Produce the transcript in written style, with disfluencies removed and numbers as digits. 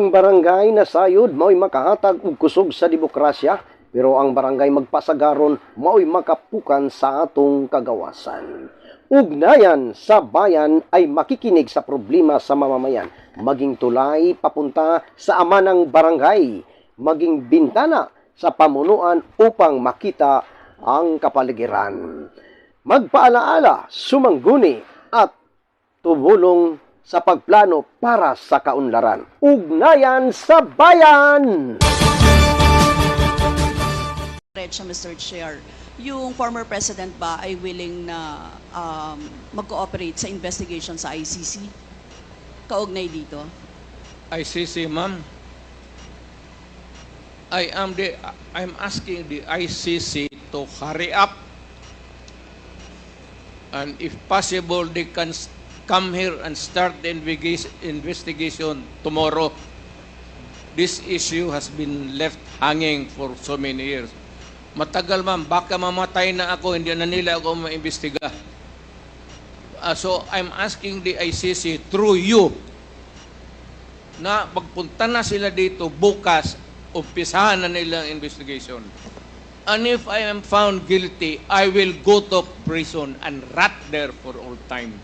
Ang barangay na sayod mao'y makahatag og kusog sa demokrasya, pero ang barangay magpasagaron mao'y makapukan sa atong kagawasan. Ugnayan sa bayan ay makikinig sa problema sa mamamayan, maging tulay papunta sa ama ng barangay, maging bintana sa pamunuan upang makita ang kapaligiran. Magpaalaala, sumangguni at tumulong sa pagplano para sa kaunlaran. Ugnayan sa bayan! Mr. Chair, yung former president ba ay willing na mag-cooperate sa investigation sa ICC? Kaugnay dito? ICC, ma'am. I'm asking the ICC to hurry up, and if possible, they can come here and start the investigation tomorrow. This issue has been left hanging for so many years. Matagal, ma'am. Baka mamatay na ako, hindi na nila ako maimbestiga. So I'm asking the ICC through you na pagpunta na sila dito bukas, umpisahan na nila ang investigation. And if I am found guilty, I will go to prison and rot there for all time.